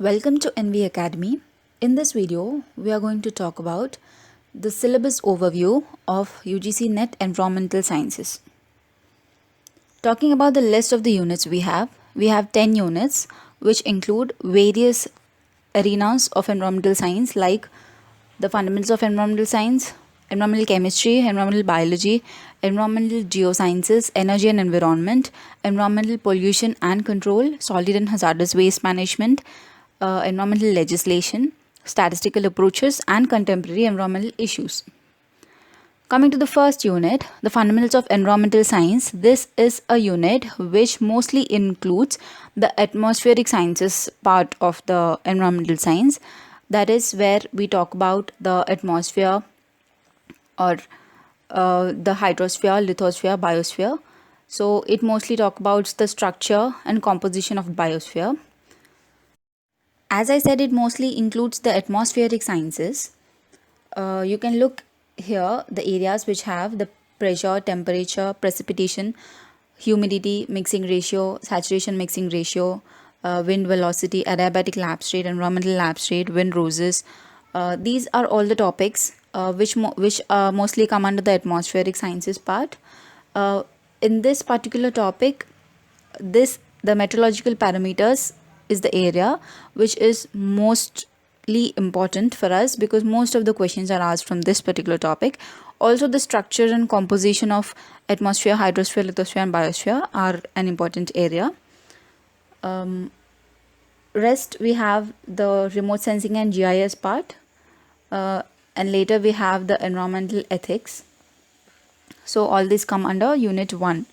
Welcome to ENVIACADEMY. In this video, we are going to talk about the syllabus overview of UGCNET Environmental Sciences. Talking about the list of the units we have 10 units which include various arenas of environmental science like the fundamentals of environmental science, environmental chemistry, environmental biology, environmental geosciences, energy and environment, environmental pollution and control, solid and hazardous waste management, environmental legislation, statistical approaches, and contemporary environmental issues. Coming to the first unit, the fundamentals of environmental science, this is a unit which mostly includes the atmospheric sciences part of the environmental science. That is where we talk about the atmosphere or the hydrosphere, lithosphere, biosphere. So it mostly talks about the structure and composition of biosphere. As I said, it mostly includes the atmospheric sciences. You can look here the areas which have the pressure, temperature, precipitation, humidity, mixing ratio, saturation mixing ratio, wind velocity, adiabatic lapse rate, environmental lapse rate, wind roses. These are all the topics which mostly come under the atmospheric sciences part. In this particular topic, the meteorological parameters is the area which is mostly important for us because most of the questions are asked from this particular topic. Also, the structure and composition of atmosphere, hydrosphere, lithosphere, and biosphere are an important area. Rest, we have the remote sensing and GIS part, and later we have the environmental ethics. So all these come under unit 1.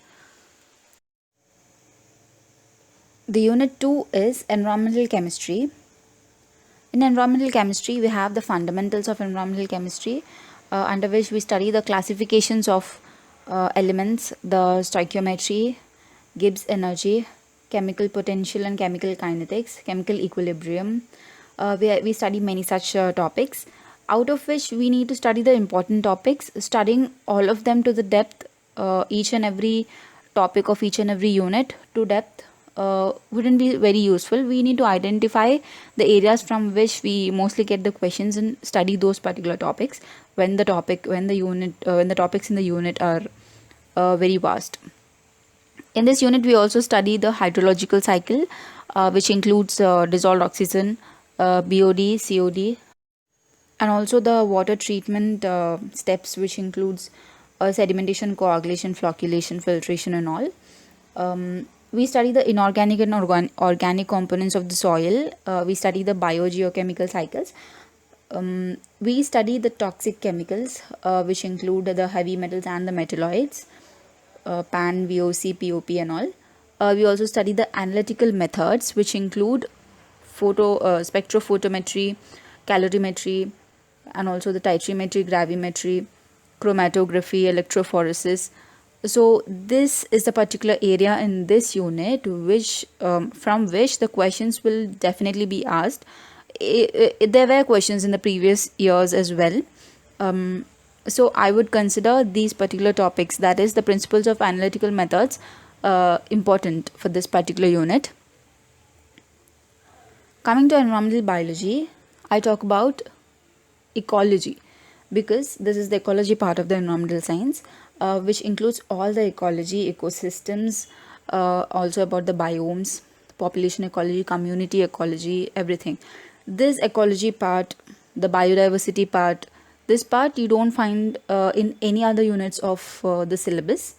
The unit 2 is environmental chemistry. In environmental chemistry, we have the fundamentals of environmental chemistry, under which we study the classifications of elements, the stoichiometry, Gibbs energy, chemical potential and chemical kinetics, chemical equilibrium. We study many such topics, out of which we need to study the important topics. Studying all of them to the depth, each and every topic of each and every unit to depth wouldn't be very useful. We need to identify the areas from which we mostly get the questions and study those particular topics when the topics in the unit are very vast. In this unit, we also study the hydrological cycle, which includes dissolved oxygen, BOD, COD, and also the water treatment steps, which includes sedimentation, coagulation, flocculation, filtration, and all. We study the inorganic and organic components of the soil. We study the biogeochemical cycles. We study the toxic chemicals, which include the heavy metals and the metalloids, PAN, VOC, POP, and all. We also study the analytical methods, which include spectrophotometry, calorimetry, and also the titrimetry, gravimetry, chromatography, electrophoresis. So this is the particular area in this unit which from which the questions will definitely be asked. There were questions in the previous years as well. So I would consider these particular topics, that is the principles of analytical methods, important for this particular unit. Coming to environmental biology, I talk about ecology because this is the ecology part of the environmental science, which includes all the ecology, ecosystems, also about the biomes, population ecology, community ecology, everything. This ecology part, the biodiversity part, this part you don't find in any other units of the syllabus.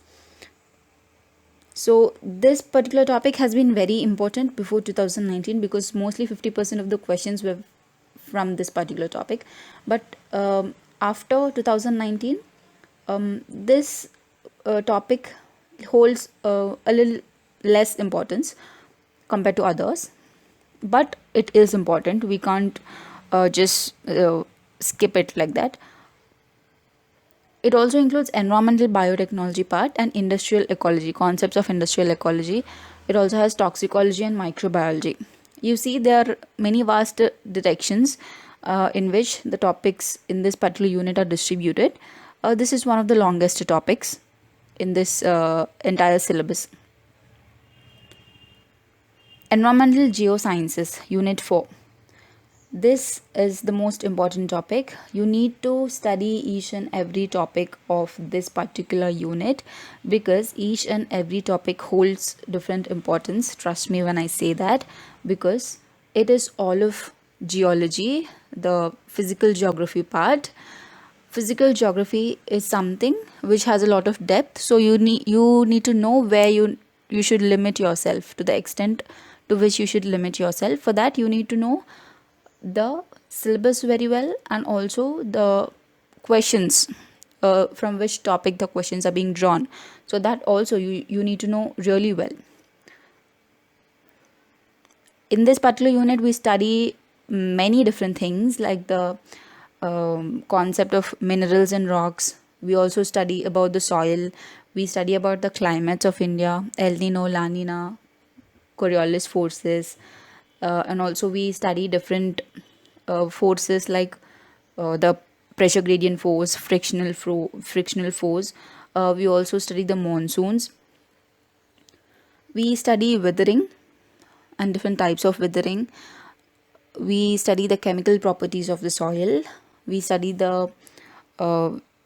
So this particular topic has been very important before 2019 because mostly 50% of the questions were from this particular topic. But after 2019, this topic holds a little less importance compared to others, but it is important. We can't just skip it like that. It also includes environmental biotechnology part and industrial ecology, concepts of industrial ecology. It also has toxicology and microbiology. You see, there are many vast directions in which the topics in this particular unit are distributed. This is one of the longest topics in this entire syllabus. Environmental Geosciences, Unit 4. This is the most important topic. You need to study each and every topic of this particular unit because each and every topic holds different importance. Trust me when I say that, because it is all of geology, the physical geography part. Physical geography is something which has a lot of depth, so you need to know where you should limit yourself, to the extent to which you should limit yourself. For that, you need to know the syllabus very well, and also the questions, from which topic the questions are being drawn. So that also you need to know really well. In this particular unit, we study many different things like the concept of minerals and rocks. We also study about the soil. We study about the climates of India, El Nino, La Nina, Coriolis forces, and also we study different forces like the pressure gradient force, frictional force. We also study the monsoons. We study weathering and different types of weathering. We study the chemical properties of the soil. We study the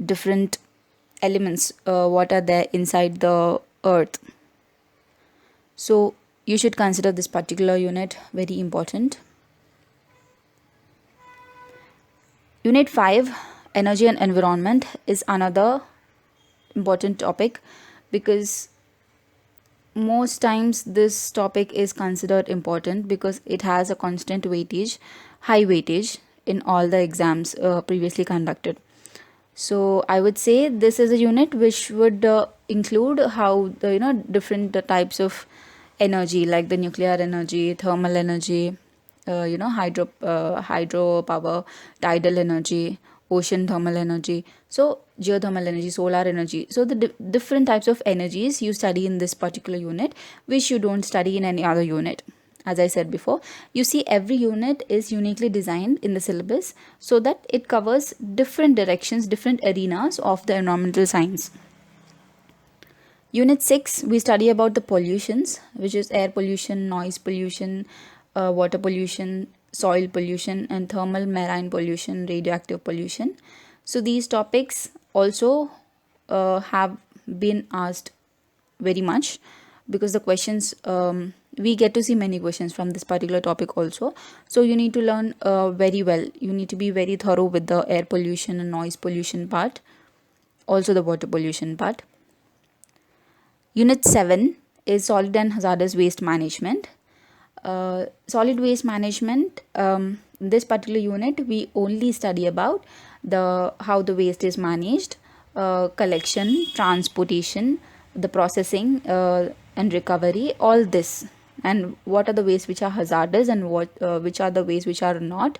different elements, what are there inside the earth. So you should consider this particular unit very important. Unit 5, Energy and Environment, is another important topic because most times this topic is considered important because it has a constant weightage, high weightage in all the exams previously conducted. So I would say this is a unit which would include how the different types of energy, like the nuclear energy, thermal energy, hydro power, tidal energy, ocean thermal energy, so geothermal energy, solar energy. So the different types of energies you study in this particular unit, which you don't study in any other unit. As I said before, you see every unit is uniquely designed in the syllabus so that it covers different directions, different arenas of the environmental science. Unit 6, we study about the pollutions, which is air pollution, noise pollution, water pollution, soil pollution, and thermal marine pollution, radioactive pollution. So these topics also have been asked very much because the questions, we get to see many questions from this particular topic also. So you need to learn very well. You need to be very thorough with the air pollution and noise pollution part, also the water pollution part. Unit 7 is solid and hazardous waste management. Solid waste management, in this particular unit we only study about how the waste is managed, collection, transportation, the processing, and recovery, all this, and what are the wastes which are hazardous and which are the wastes which are not.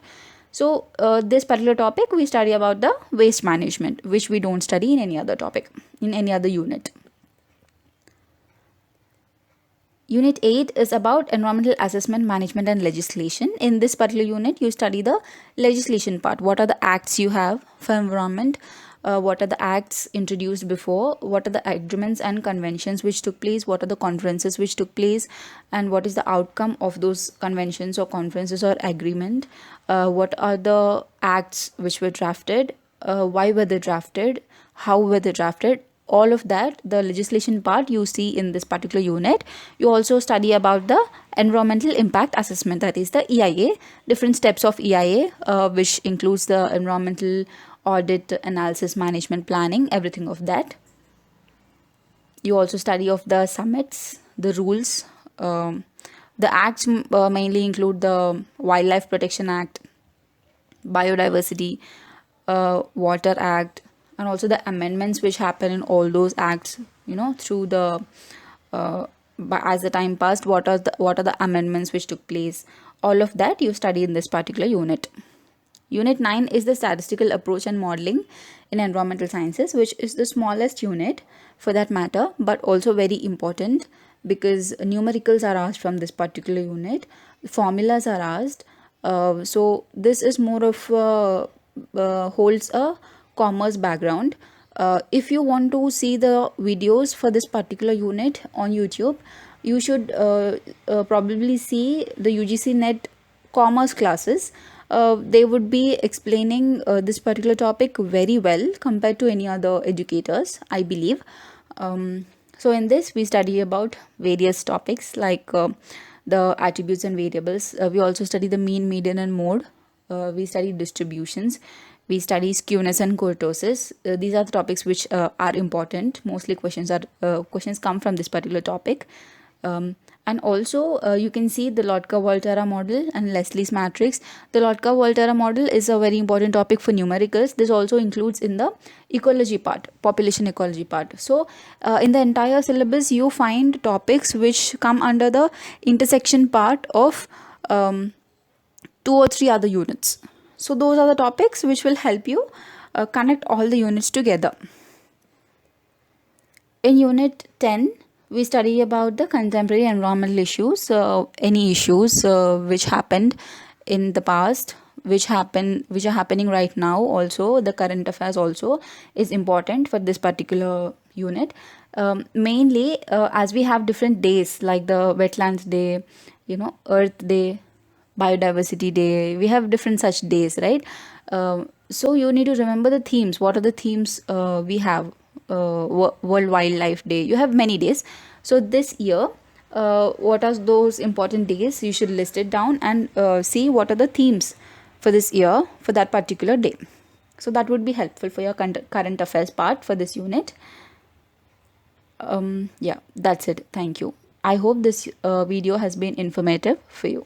So this particular topic we study about the waste management, which we don't study in any other topic, in any other unit. Unit 8 is about environmental assessment, management and legislation. In this particular unit, you study the legislation part. What are the acts you have for environment? What are the acts introduced before? What are the agreements and conventions which took place? What are the conferences which took place? And what is the outcome of those conventions or conferences or agreement? What are the acts which were drafted? Why were they drafted? How were they drafted? All of that, the legislation part, you see in this particular unit. You also study about the environmental impact assessment, that is the EIA, different steps of EIA, which includes the environmental audit, analysis, management, planning, everything of that. You also study of the summits, the rules. The acts mainly include the Wildlife Protection Act, Biodiversity, Water Act, and also the amendments which happen in all those acts, through the as the time passed, what are the amendments which took place. All of that you study in this particular unit. Unit 9 is the statistical approach and modeling in environmental sciences, which is the smallest unit for that matter, but also very important because numericals are asked from this particular unit, formulas are asked. So this is more of holds a commerce background. If you want to see the videos for this particular unit on YouTube, you should probably see the UGCNET commerce classes. They would be explaining this particular topic very well compared to any other educators, I believe. So in this we study about various topics like the attributes and variables. We also study the mean, median and mode. We study distributions. We study skewness and kurtosis. These are the topics which are important. Mostly questions come from this particular topic. And also you can see the Lotka-Volterra model and Leslie's matrix. The Lotka-Volterra model is a very important topic for numericals. This also includes in the ecology part, population ecology part. So in the entire syllabus you find topics which come under the intersection part of 2 or 3 other units. So those are the topics which will help you connect all the units together. In unit 10 we study about the contemporary environmental issues, any issues which happened in the past, which are happening right now. Also the current affairs also is important for this particular unit. Mainly as we have different days like the wetlands day, earth day, biodiversity day, we have different such days, right? So you need to remember the themes. What are the themes we have? World Wildlife Day. You have many days. So this year, what are those important days? You should list it down and see what are the themes for this year for that particular day. So that would be helpful for your current affairs part for this unit. Yeah, that's it. Thank you. I hope this video has been informative for you.